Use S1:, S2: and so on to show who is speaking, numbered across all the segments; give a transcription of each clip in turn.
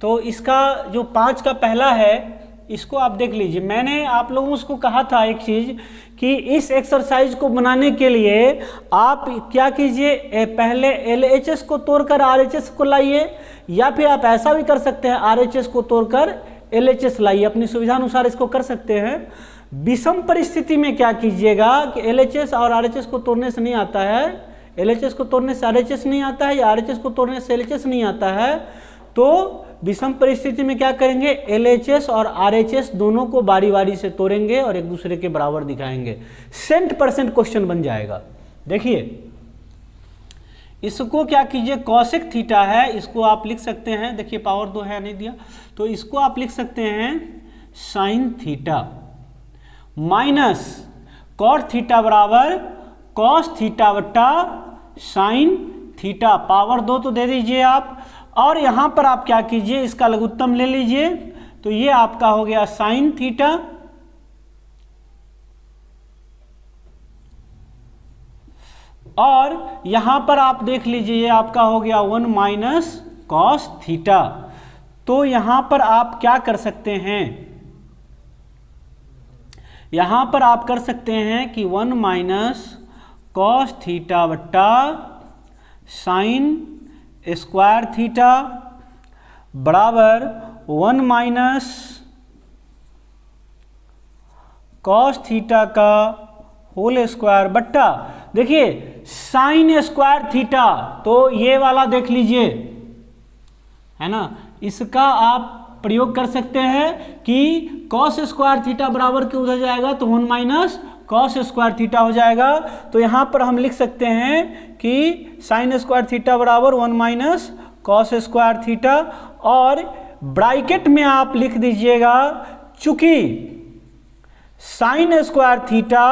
S1: तो इसका जो 5 का पहला है इसको आप देख लीजिए। मैंने आप लोगों को कहा था एक चीज़ कि इस एक्सरसाइज को बनाने के लिए आप क्या कीजिए, पहले LHS को तोड़कर RHS को लाइए, या फिर आप ऐसा भी कर सकते हैं RHS को तोड़कर LHS लाइए, अपनी सुविधा अनुसार इसको कर सकते हैं। विषम परिस्थिति में क्या कीजिएगा कि LHS और RHS को तोड़ने से नहीं आता है, LHS को तोड़ने से RHS नहीं आता है, या RHS को तोड़ने से LHS नहीं आता है, तो विषम परिस्थिति में क्या करेंगे, LHS और RHS दोनों को बारी बारी से तोड़ेंगे और एक दूसरे के बराबर दिखाएंगे। 100% क्वेश्चन बन जाएगा। देखिए इसको क्या कीजिए, कॉसेक थीटा है, इसको आप लिख सकते हैं, देखिए पावर 2 है नहीं दिया, तो इसको आप लिख सकते हैं sine theta minus cot theta बराबर कॉस थीटा बट्टा साइन थीटा, पावर 2 तो दे दीजिए आप। और यहाँ पर आप क्या कीजिए, इसका लघुत्तम ले लीजिए, तो ये आपका हो गया साइन थीटा और यहाँ पर आप देख लीजिए ये आपका हो गया 1 माइनस कॉस थीटा। तो यहाँ पर आप क्या कर सकते हैं, यहाँ पर आप कर सकते हैं कि 1 माइनस कॉस थीटा बट्टा साइन स्क्वायर थीटा बराबर 1 माइनस कॉस थीटा का होल स्क्वायर बट्टा, देखिए साइन स्क्वायर थीटा, तो ये वाला देख लीजिए है ना, इसका आप प्रयोग कर सकते हैं कि कॉस स्क्वायर थीटा बराबर क्यों हो जाएगा, तो 1 माइनस कॉस स्क्वायर थीटा हो जाएगा। तो यहाँ पर हम लिख सकते हैं कि साइन स्क्वायर थीटा बराबर 1 माइनस कॉस स्क्वायर थीटा, और ब्रैकेट में आप लिख दीजिएगा चूंकि साइन स्क्वायर थीटा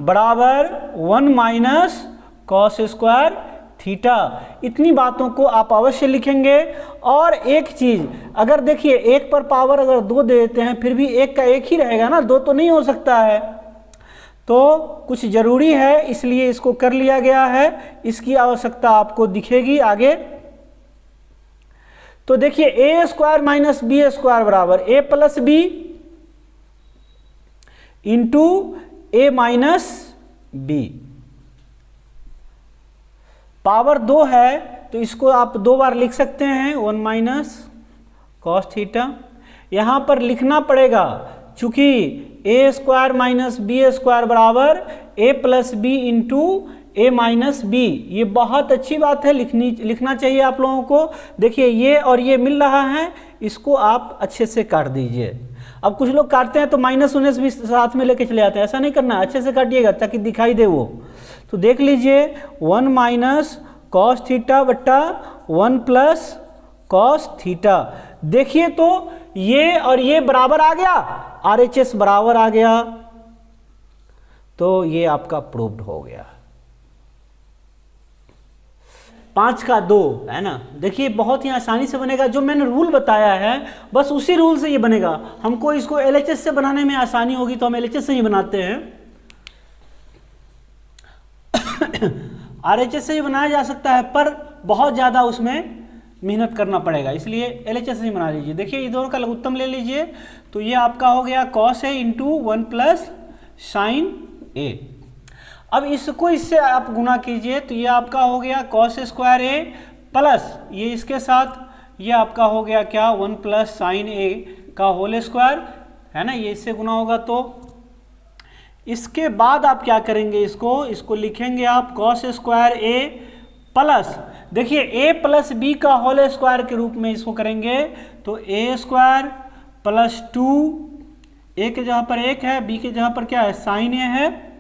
S1: बराबर 1 माइनस कॉस स्क्वायर थीटा। इतनी बातों को आप अवश्य लिखेंगे। और एक चीज, अगर देखिए 1 पर पावर अगर 2 दे देते हैं फिर भी 1 का 1 ही रहेगा ना, 2 तो नहीं हो सकता है, तो कुछ जरूरी है इसलिए इसको कर लिया गया है, इसकी आवश्यकता आपको दिखेगी आगे। तो देखिए ए स्क्वायर माइनस बी स्क्वायर बराबर ए plus B into A minus B, power 2 है तो इसको आप 2 बार लिख सकते हैं 1 माइनस कॉस थीटा। यहां पर लिखना पड़ेगा चूंकि ए स्क्वायर माइनस बी स्क्वायर बराबर ए plus B into A minus B, ये बहुत अच्छी बात है, लिखना चाहिए आप लोगों को। देखिए ये और ये मिल रहा है, इसको आप अच्छे से काट दीजिए। अब कुछ लोग काटते हैं तो माइनस उन्नीस भी साथ में लेके चले जाते हैं, ऐसा नहीं करना, अच्छे से काटिएगा ताकि दिखाई दे वो। तो देख लीजिए 1 माइनस कॉस थीटा बट्टा 1 प्लस कॉस थीटा। देखिए तो ये और ये बराबर आ गया, RHS बराबर आ गया, तो ये आपका प्रूव्ड हो गया। 5 का 2 है ना। देखिए बहुत ही आसानी से बनेगा, जो मैंने रूल बताया है बस उसी रूल से ये बनेगा। हमको इसको LHS से बनाने में आसानी होगी तो हम LHS से ही बनाते हैं। RHS से ही बनाया जा सकता है पर बहुत ज़्यादा उसमें मेहनत करना पड़ेगा, इसलिए LHS से ही बना लीजिए। देखिए इधर का लघुत्तम ले लीजिए, तो ये आपका हो गया cos A into 1 plus sine ए। अब इसको इससे आप गुना कीजिए तो ये आपका हो गया कॉस स्क्वायर ए प्लस ये इसके साथ ये आपका हो गया क्या 1 प्लस साइन ए का होल स्क्वायर है ना, ये इससे गुना होगा। तो इसके बाद आप क्या करेंगे, इसको लिखेंगे आप कॉस स्क्वायर ए प्लस, देखिए ए प्लस बी का होल स्क्वायर के रूप में इसको करेंगे, तो ए स्क्वायर प्लस 2, ए के जगह पर 1 है, बी के जगह पर क्या है साइन ए है,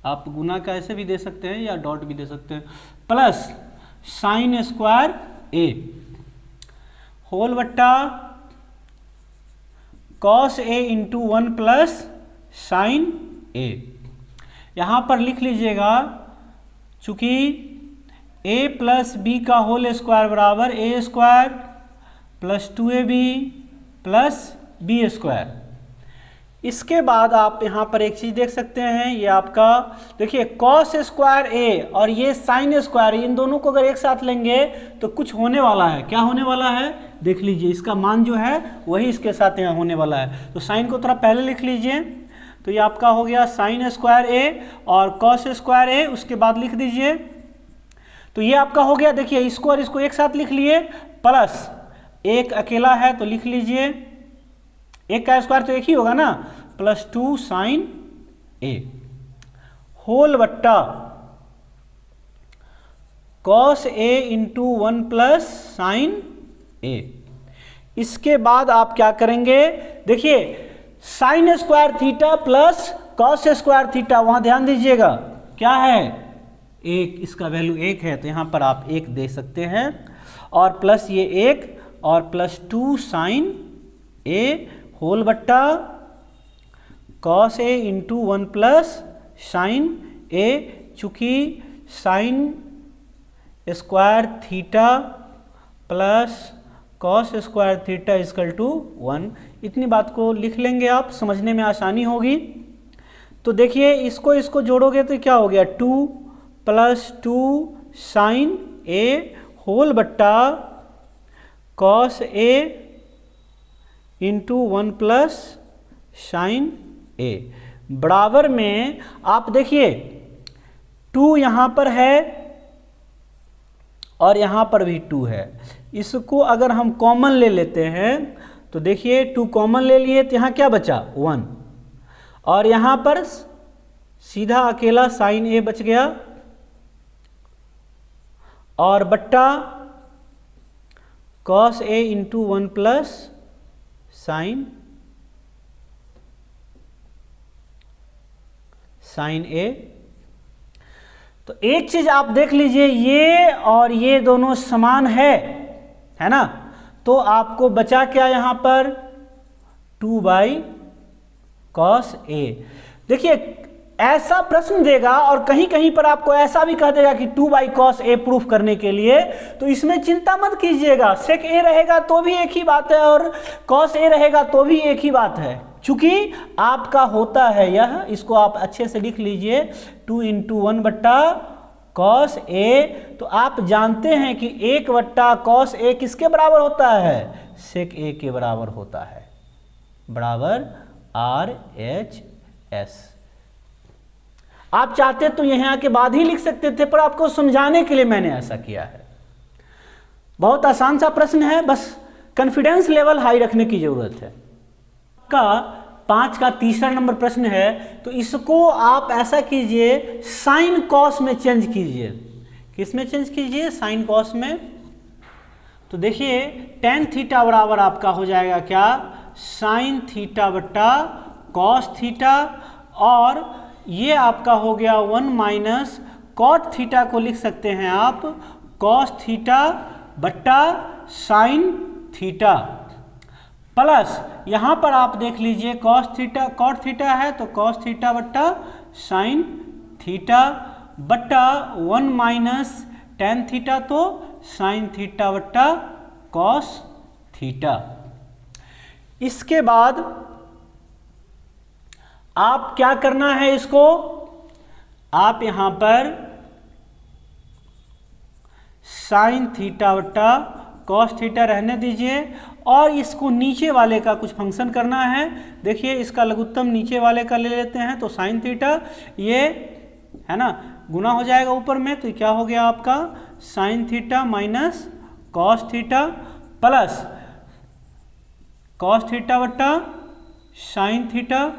S1: आप गुना का ऐसे भी दे सकते हैं या डॉट भी दे सकते हैं, plus sine square A whole बट्टा cos A into 1 plus sine A. यहां पर लिख लीजिएगा चूंकि a प्लस बी का होल स्क्वायर बराबर A square plus 2ab plus B square. इसके बाद आप यहाँ पर एक चीज़ देख सकते हैं, ये आपका देखिए कॉस स्क्वायर ए और ये साइन स्क्वायर, इन दोनों को अगर एक साथ लेंगे तो कुछ होने वाला है। क्या होने वाला है, देख लीजिए इसका मान जो है वही इसके साथ यहाँ होने वाला है। तो साइन को थोड़ा पहले लिख लीजिए, तो ये आपका हो गया साइन स्क्वायर ए और कॉस स्क्वायर ए, उसके बाद लिख दीजिए। तो ये आपका हो गया, देखिए इसको और इसको एक साथ लिख लिए, प्लस एक अकेला है तो लिख लीजिए, एक का स्क्वायर तो एक ही होगा ना, प्लस 2 साइन ए होल बट्टा cos A into 1 plus sine ए। इसके बाद आप क्या करेंगे, देखिए sign square theta plus cos square theta, वहां ध्यान दीजिएगा क्या है, एक, इसका वैल्यू 1 है तो यहां पर आप 1 दे सकते हैं, और प्लस ये 1 और प्लस 2 साइन ए होल बट्टा cos A into 1 plus sine A, चूंकि sine square theta plus cos square theta equal to 1, इतनी बात को लिख लेंगे आप, समझने में आसानी होगी। तो देखिए इसको जोड़ोगे तो क्या हो गया, 2 प्लस 2 साइन ए होल बट्टा cos A into 1 plus sine ए, बराबर में आप देखिए 2 यहाँ पर है और यहाँ पर भी 2 है, इसको अगर हम कॉमन ले लेते हैं तो देखिए 2 कॉमन ले लिए तो यहाँ क्या बचा 1, और यहाँ पर सीधा अकेला साइन ए बच गया, और बट्टा cos A into 1 plus sine ए। तो एक चीज आप देख लीजिए, ये और ये दोनों समान है ना, तो आपको बचा क्या यहाँ पर 2 बाई कॉस ए। देखिए ऐसा प्रश्न देगा और कहीं कहीं पर आपको ऐसा भी कह देगा कि 2 बाई कॉस ए प्रूफ करने के लिए, तो इसमें चिंता मत कीजिएगा, सेक ए रहेगा तो भी एक ही बात है और कॉस ए रहेगा तो भी एक ही बात है, चूंकि आपका होता है यह, इसको आप अच्छे से लिख लीजिए 2 इंटू 1 बट्टा कॉस ए। तो आप जानते हैं कि 1 बट्टा कॉस ए किसके बराबर होता है, सेक ए के बराबर होता है, बराबर RHS। आप चाहते तो यहाँ के बाद ही लिख सकते थे, पर आपको समझाने के लिए मैंने ऐसा किया है। बहुत आसान सा प्रश्न है, बस कॉन्फिडेंस लेवल हाई रखने की जरूरत है। का 5 का तीसरा नंबर प्रश्न है, तो इसको आप ऐसा कीजिए साइन कॉस में चेंज कीजिए। किस में चेंज कीजिए, साइन कॉस में। तो देखिए टेन थीटा बराबर आपका हो जाएगा क्या, साइन थीटा बट्टा कॉस थीटा, और ये आपका हो गया 1 माइनस कॉट थीटा को लिख सकते हैं आप कॉस थीटा बट्टा साइन थीटा, प्लस यहाँ पर आप देख लीजिए कॉस थीटा कॉट थीटा है तो कॉस थीटा बट्टा साइन थीटा बट्टा 1 माइनस टेन थीटा तो साइन थीटा बट्टा कॉस थीटा। इसके बाद आप क्या करना है, इसको आप यहाँ पर साइन थीटा बट्टा कॉस थीटा रहने दीजिए, और इसको नीचे वाले का कुछ फंक्शन करना है। देखिए इसका लघुत्तम नीचे वाले का ले लेते हैं, तो साइन थीटा ये है ना गुना हो जाएगा ऊपर में, तो क्या हो गया आपका sine theta minus cos theta plus cos theta बट्टा साइन थीटा,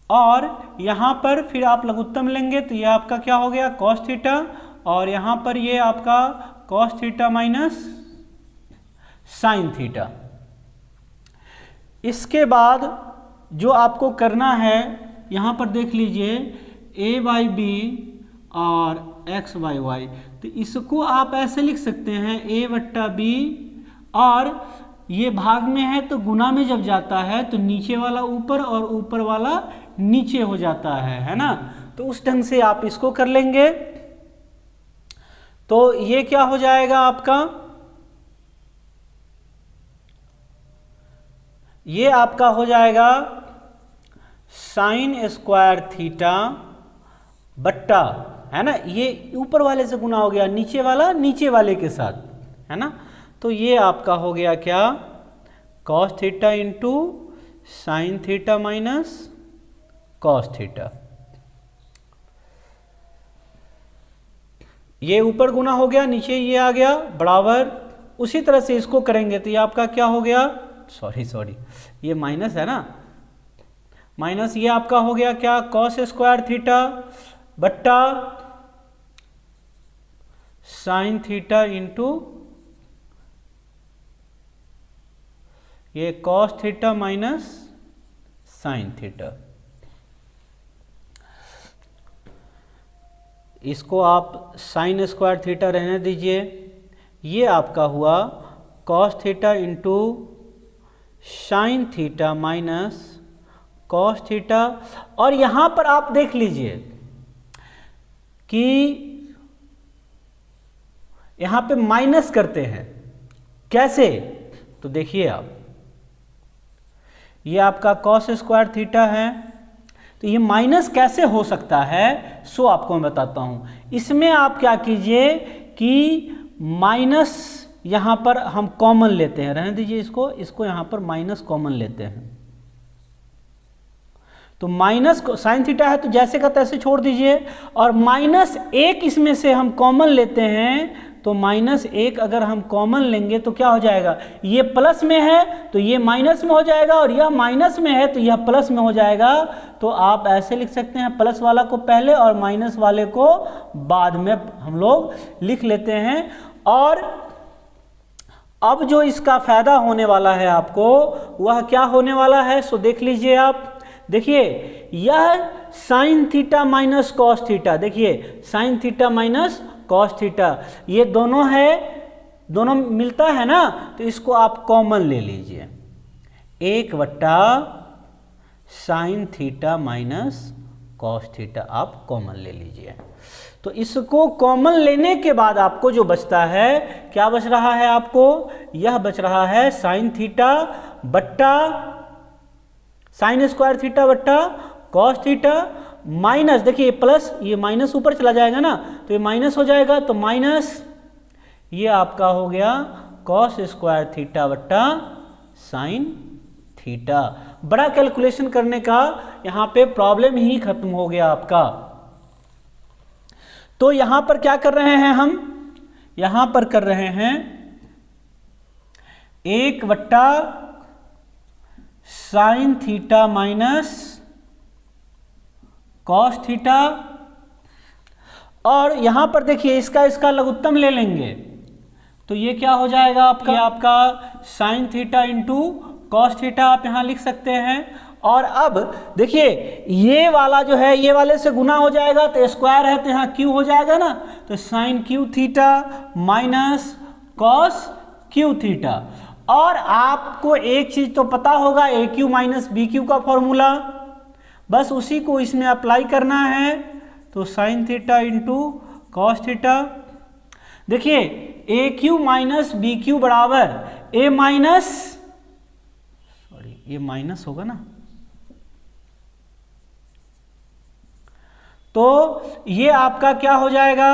S1: और यहाँ पर फिर आप लघुत्तम लेंगे तो ये आपका क्या हो गया कॉस थीटा, और यहाँ पर ये आपका cos theta minus sine theta. इसके बाद जो आपको करना है यहाँ पर देख लीजिए a बाई बी और x बाई वाई, तो इसको आप ऐसे लिख सकते हैं a बट्टा बी, और ये भाग में है तो गुना में जब जाता है तो नीचे वाला ऊपर और ऊपर वाला नीचे हो जाता है ना, तो उस ढंग से आप इसको कर लेंगे। तो ये क्या हो जाएगा आपका, ये आपका हो जाएगा साइन स्क्वायर थीटा बट्टा, है ना, ये ऊपर वाले से गुना हो गया नीचे वाला नीचे वाले के साथ, है ना, तो ये आपका हो गया क्या, cos theta into sine theta minus cos theta. ये ऊपर गुना हो गया, नीचे ये आ गया बराबर। उसी तरह से इसको करेंगे तो ये आपका क्या हो गया, सॉरी ये माइनस है ना, माइनस ये आपका हो गया क्या, कॉस स्क्वायर थीटा बट्टा साइन थीटा इंटू ये cos theta minus sine theta. इसको आप साइन स्क्वायर थीटा रहने दीजिए। ये आपका हुआ cos theta into sine theta minus cos theta. और यहाँ पर आप देख लीजिए कि यहाँ पे माइनस करते हैं, कैसे, तो देखिए आप, ये आपका कॉस स्क्वायर थीटा है, तो ये माइनस कैसे हो सकता है, सो आपको मैं बताता हूं। इसमें आप क्या कीजिए कि माइनस यहां पर हम कॉमन लेते हैं, रहने दीजिए इसको यहां पर माइनस कॉमन लेते हैं। तो माइनस साइन थीटा है तो जैसे का तैसे छोड़ दीजिए, और माइनस एक इसमें से हम कॉमन लेते हैं, तो माइनस एक अगर हम कॉमन लेंगे तो क्या हो जाएगा, ये प्लस में है तो ये माइनस में हो जाएगा, और यह माइनस में है तो यह प्लस में हो जाएगा। तो आप ऐसे लिख सकते हैं, प्लस वाला को पहले और माइनस वाले को बाद में हम लोग लिख लेते हैं। और अब जो इसका फायदा होने वाला है आपको, वह क्या होने वाला है, सो देख लीजिए आप। देखिए यह sine theta minus cos theta, देखिए sine theta minus cos theta, ये दोनों है, दोनों मिलता है ना, तो इसको आप कॉमन ले लीजिए, 1/, sign theta minus cos theta आप कॉमन ले लीजिए। तो इसको कॉमन लेने के बाद आपको जो बचता है, क्या बच रहा है आपको, यह बच रहा है साइन थीटा बट्टा साइन स्क्वायर थीटा बट्टा कॉस थीटा माइनस, देखिए प्लस, ये माइनस ऊपर चला जाएगा ना, तो ये माइनस हो जाएगा, तो माइनस ये आपका हो गया कॉस स्क्वायर थीटा बट्टा साइन थीटा। बड़ा कैलकुलेशन करने का यहां पे प्रॉब्लम ही खत्म हो गया आपका। तो यहां पर क्या कर रहे हैं हम, यहां पर कर रहे हैं 1/, sign theta minus cos theta, और यहां पर देखिए इसका लघुत्तम ले लेंगे, तो ये क्या हो जाएगा आपका sine theta into cos theta आप यहां लिख सकते हैं। और अब देखिए ये वाला जो है ये वाले से गुना हो जाएगा, तो स्क्वायर है तो यहाँ क्यू हो जाएगा ना, तो sine cube theta minus cos cube theta. और आपको एक चीज तो पता होगा, A cube minus B cube का फॉर्मूला, बस उसी को इसमें अप्लाई करना है। तो sine theta into cos theta, देखिए A cube minus B cube बराबर ए माइनस, सॉरी ये माइनस होगा ना, तो ये आपका क्या हो जाएगा,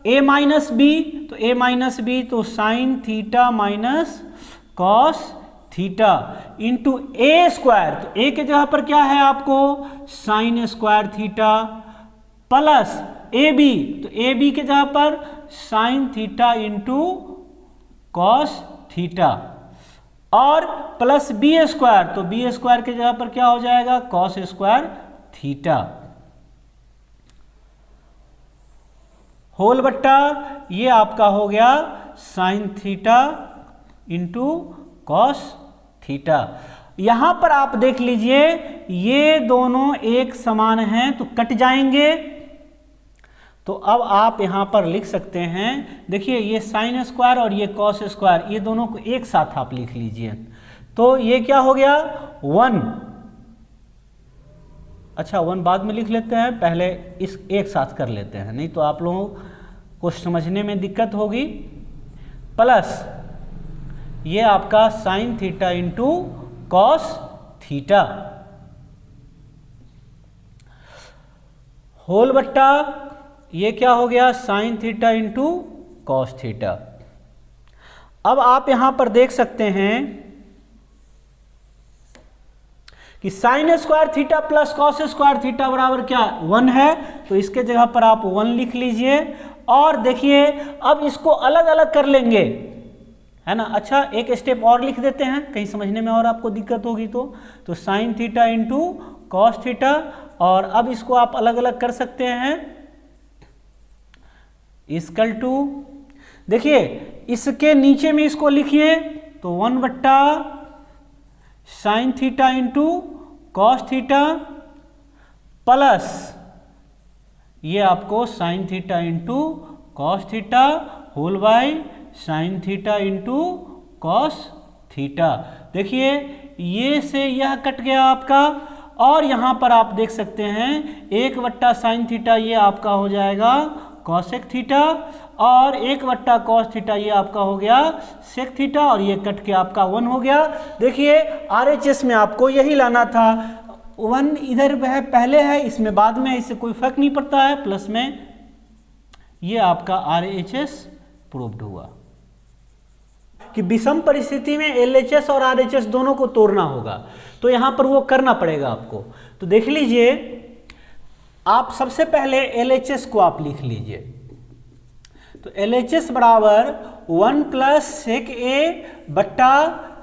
S1: ए माइनस बी, तो ए माइनस बी तो sine theta minus cos theta into A square, तो ए के जगह पर क्या है आपको sine square theta plus A B, तो ए बी के जगह पर sine theta into cos theta, और प्लस बी स्क्वायर, तो बी स्क्वायर के जगह पर क्या हो जाएगा कॉस स्क्वायर थीटा, होल बट्टा ये आपका हो गया sine theta into cos theta. यहां पर आप देख लीजिए ये दोनों एक समान हैं तो कट जाएंगे, तो अब आप यहां पर लिख सकते हैं, देखिए ये साइन स्क्वायर और ये कॉस स्क्वायर, ये दोनों को एक साथ आप लिख लीजिए, तो ये क्या हो गया 1, अच्छा 1 बाद में लिख लेते हैं, पहले इस एक साथ कर लेते हैं, नहीं तो आप लोगों को समझने में दिक्कत होगी, प्लस ये आपका sine theta into cos theta, whole बट्टा ये क्या हो गया sine theta into cos theta. अब आप यहां पर देख सकते हैं कि sine square theta plus cos square theta बराबर क्या 1 है, तो इसके जगह पर आप 1 लिख लीजिए। और देखिए अब इसको अलग अलग कर लेंगे, है ना। अच्छा, एक स्टेप और लिख देते हैं, कहीं समझने में और आपको दिक्कत होगी तो sine theta into cos theta, और अब इसको आप अलग अलग कर सकते हैं इक्वल टू, देखिए इसके नीचे में इसको लिखिए तो 1 बट्टा sine theta into cos theta plus ये आपको sine theta into cos theta whole by sine theta into cos theta. देखिए ये से यह कट गया आपका, और यहां पर आप देख सकते हैं 1 बट्टा साइन थीटा ये आपका हो जाएगा कॉसेक थीटा, और 1 बट्टा कॉस थीटा ये आपका हो गया सेक थीटा, और ये कट के आपका 1 हो गया। देखिए RHS में आपको यही लाना था, 1 इधर है पहले है, इसमें बाद में, इससे कोई फर्क नहीं पड़ता है, प्लस में ये आपका RHS प्रूव्ड हुआ कि विषम परिस्थिति में LHS और RHS दोनों को तोड़ना होगा, तो यहां पर वो करना पड़ेगा आपको। तो देख लीजिए, आप सबसे पहले LHS को आप लिख लीजिए, तो LHS बराबर 1 प्लस सेक ए बट्टा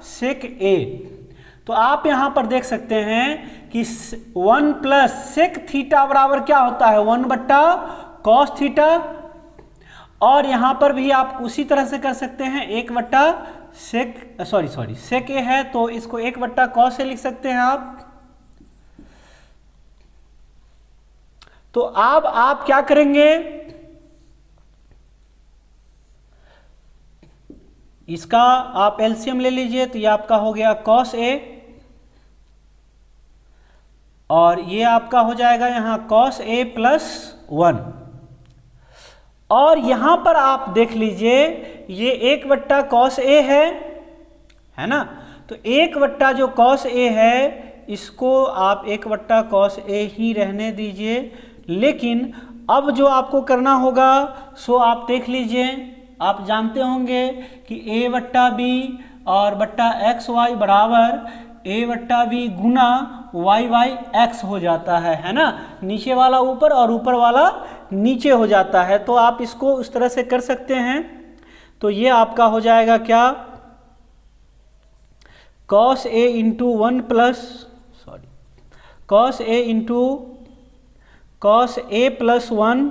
S1: सेक ए। तो आप यहां पर देख सकते हैं कि 1 प्लस सेक थीटा बराबर क्या होता है 1 बट्टा कॉस थीटा, और यहां पर भी आप उसी तरह से कर सकते हैं 1 बट्टा सेक सेक ए है तो इसको 1 बट्टा कॉस ए लिख सकते हैं आप। तो अब आप क्या करेंगे, इसका आप एलसीएम ले लीजिए, तो ये आपका हो गया कॉस ए, और ये आपका हो जाएगा यहां कॉस ए प्लस 1, और यहां पर आप देख लीजिए ये 1 बट्टा कॉस ए है ना, तो 1 बट्टा जो कॉस ए है इसको आप 1 बट्टा कॉस ए ही रहने दीजिए। लेकिन अब जो आपको करना होगा सो आप देख लीजिए, आप जानते होंगे कि a बट्टा बी और बट्टा एक्स वाई बराबर a बट्टा बी गुना y बाई एक्स हो जाता है ना, नीचे वाला ऊपर और ऊपर वाला नीचे हो जाता है। तो आप इसको उस तरह से कर सकते हैं, तो ये आपका हो जाएगा क्या cos a into 1 plus cos a into cos a plus 1,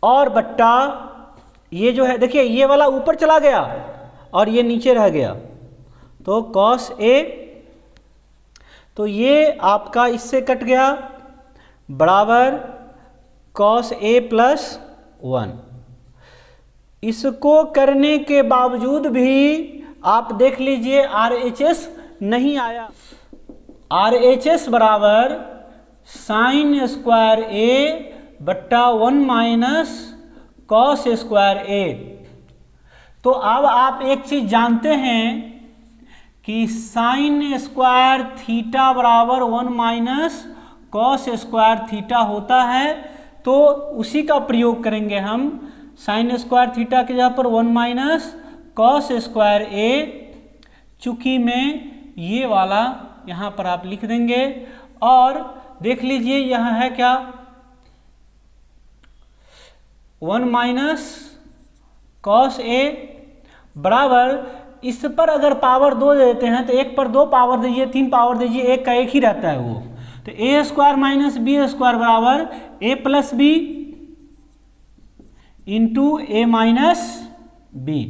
S1: और बट्टा ये जो है देखिए ये वाला ऊपर चला गया और ये नीचे रह गया, तो cos a, तो ये आपका इससे कट गया बराबर cos a प्लस 1। इसको करने के बावजूद भी आप देख लीजिए RHS नहीं आया, RHS बराबर साइन स्क्वायर ए बट्टा 1 माइनस कॉस स्क्वायर ए। तो अब आप एक चीज जानते हैं कि साइन स्क्वायर थीटा बराबर 1 माइनस कॉस स्क्वायर थीटा होता है, तो उसी का प्रयोग करेंगे हम। साइन स्क्वायर थीटा के जगह पर 1 माइनस कॉस स्क्वायर ए, चूंकि में ये वाला यहाँ पर आप लिख देंगे, और देख लीजिए यहाँ है क्या 1 माइनस कॉस ए बराबर, इस पर अगर पावर 2 देते हैं तो 1 पर 2 पावर दीजिए, 3 पावर दीजिए, 1 का 1 ही रहता है वो, तो ए स्क्वायर माइनस बी स्क्वायर बराबर ए plus B into A minus B.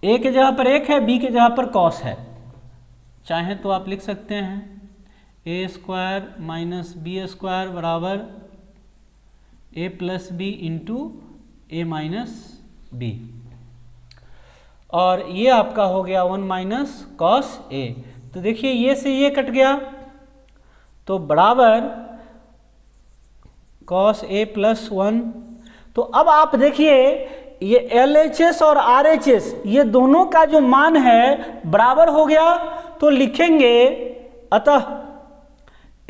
S1: ए के जगह पर 1 है, बी के जगह पर कॉस है, चाहे तो आप लिख सकते हैं ए स्क्वायर माइनस बी स्क्वायर बराबर ए plus B into A minus B, और ये आपका हो गया 1 माइनस कॉस ए। तो देखिए ये से ये कट गया, तो बराबर कॉस ए प्लस 1। तो अब आप देखिए ये LHS और RHS ये दोनों का जो मान है बराबर हो गया, तो लिखेंगे अतः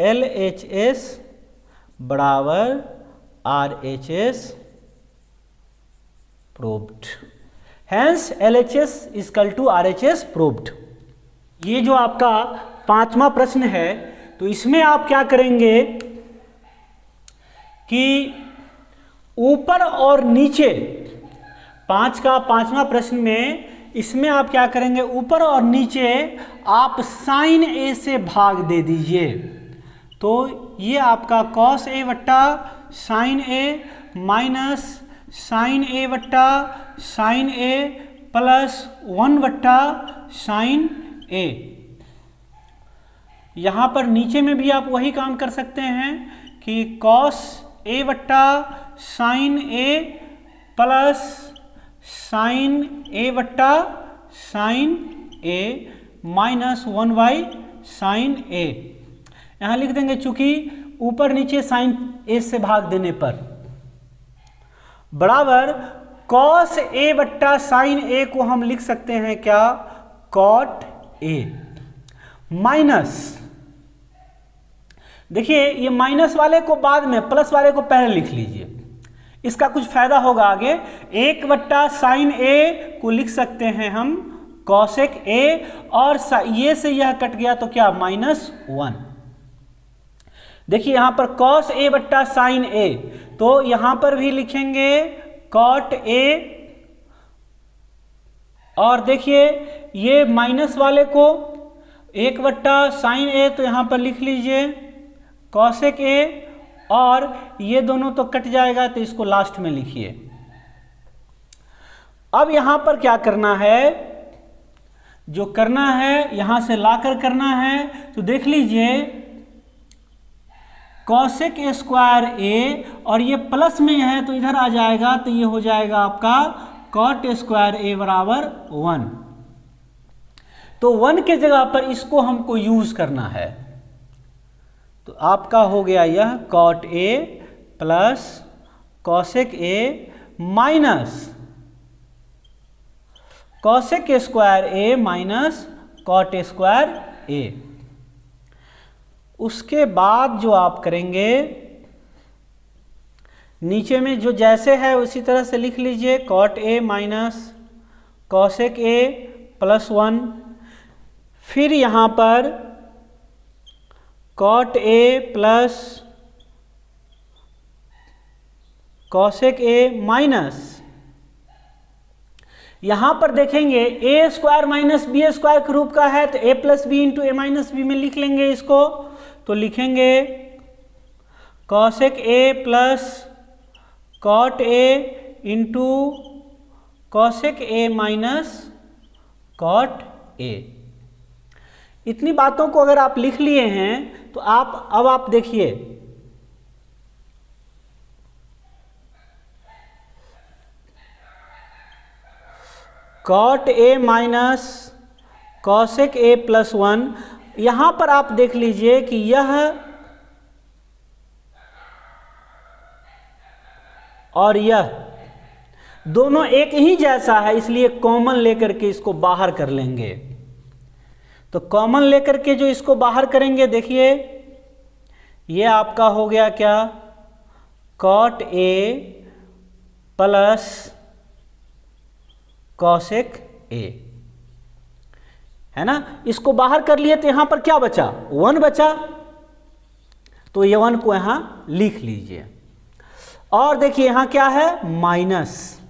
S1: LHS बराबर RHS proved. Hence LHS equal to RHS proved. ये जो आपका 5वां प्रश्न है, तो इसमें आप क्या करेंगे कि ऊपर और नीचे 5वां प्रश्न में इसमें आप क्या करेंगे, ऊपर और नीचे आप साइन ए से भाग दे दीजिए। तो ये आपका कॉस ए वट्टा sine A minus sign A वट्टा sine A plus 1 वट्टा sine A. यहाँ पर नीचे में भी आप वही काम कर सकते हैं कि कॉस ए वट्टा sine A plus sine A वट्टा sine A minus 1 by sine A. यहाँ लिख देंगे, चूंकि ऊपर नीचे साइन ए से भाग देने पर बराबर कॉस ए वट्टा साइन ए को हम लिख सकते हैं क्या, कॉट ए माइनस, देखिए ये माइनस वाले को बाद में, प्लस वाले को पहले लिख लीजिए, इसका कुछ फायदा होगा आगे। 1 वट्टा साइन ए को लिख सकते हैं हम कॉसेक ए, और ये से यह कट गया तो क्या, -1। देखिए यहां पर कॉस ए वट्टा साइन ए, तो यहां पर भी लिखेंगे कॉट ए, और देखिए ये माइनस वाले को 1 वट्टा साइन ए, तो यहां पर लिख लीजिए कॉसेक ए, और ये दोनों तो कट जाएगा तो इसको लास्ट में लिखिए। अब यहां पर क्या करना है, जो करना है यहां से लाकर करना है, तो देख लीजिए कॉसेक ए स्क्वायर ए, और ये प्लस में है तो इधर आ जाएगा, तो ये हो जाएगा आपका कॉट ए स्क्वायर ए बराबर 1। तो 1 के जगह पर इसको हमको यूज करना है, तो आपका हो गया यह cot A plus cosec A minus cosec A square A minus cot A square A. उसके बाद जो आप करेंगे, नीचे में जो जैसे है उसी तरह से लिख लीजिए, cot A minus cosec A plus 1, फिर यहाँ पर cot A plus cosec A minus, यहां पर देखेंगे A square minus B square के रूप का है, तो A plus B into A minus B में लिख लेंगे इसको, तो लिखेंगे cosec A plus cot A into cosec A minus cot A. इतनी बातों को अगर आप लिख लिए हैं तो अब आप देखिए, cot A minus cosec A plus 1, यहां पर आप देख लीजिए कि यह और यह दोनों एक ही जैसा है, इसलिए कॉमन लेकर के इसको बाहर कर लेंगे। तो कॉमन लेकर के जो इसको बाहर करेंगे, देखिए ये आपका हो गया क्या, cot A plus cosec A, है ना। इसको बाहर कर लिए तो यहां पर क्या बचा, 1 बचा, तो ये 1 को यहां लिख लीजिए। और देखिए यहां क्या है, माइनस,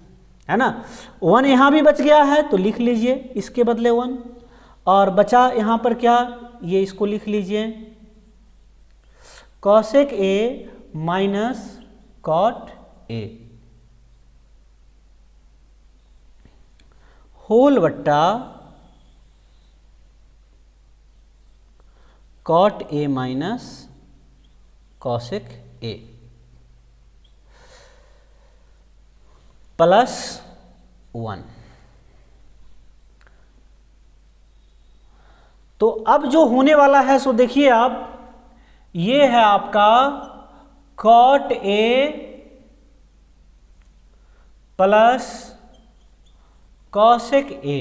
S1: है ना, 1 यहां भी बच गया है तो लिख लीजिए इसके बदले 1, और बचा यहां पर क्या, ये इसको लिख लीजिए cosec A minus cot A whole बट्टा cot A minus cosec A plus 1। तो अब जो होने वाला है सो देखिए आप, ये है आपका cot A plus cosec A,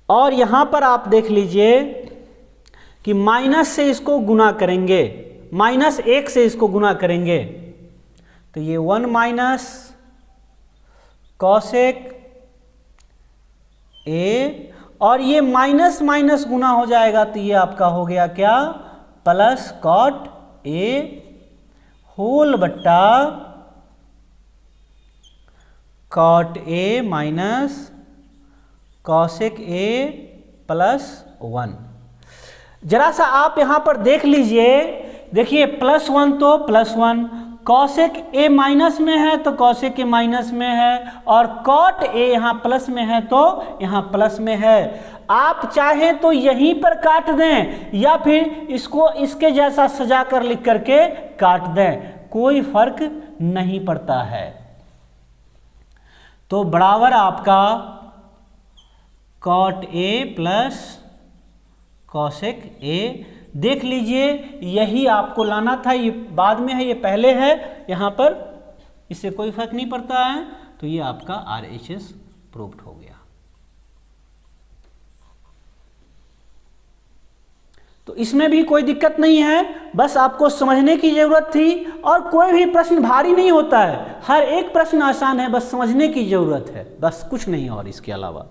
S1: और यहां पर आप देख लीजिए कि माइनस से इसको गुना करेंगे, -1 से इसको गुना करेंगे, तो ये 1 माइनस कॉसेक ए, और ये माइनस माइनस गुना हो जाएगा तो ये आपका हो गया क्या, प्लस कॉट ए होल बट्टा cot A minus cosec A plus 1। जरा सा आप यहां पर देख लीजिए, देखिए +1 तो +1, कॉसेक ए माइनस में है तो कॉसेक ए माइनस में है, और कॉट ए यहाँ प्लस में है तो यहाँ प्लस में है। आप चाहे तो यहीं पर काट दें या फिर इसको इसके जैसा सजा कर लिख करके काट दें, कोई फर्क नहीं पड़ता है। तो बराबर आपका cot A plus cosec A. देख लीजिए यही आपको लाना था, ये बाद में है, ये पहले है, यहाँ पर इससे कोई फर्क नहीं पड़ता है। तो ये आपका RHS प्रूव्ड हो गया। तो इसमें भी कोई दिक्कत नहीं है, बस आपको समझने की जरूरत थी, और कोई भी प्रश्न भारी नहीं होता है, हर एक प्रश्न आसान है, बस समझने की जरूरत है, बस कुछ नहीं और इसके अलावा।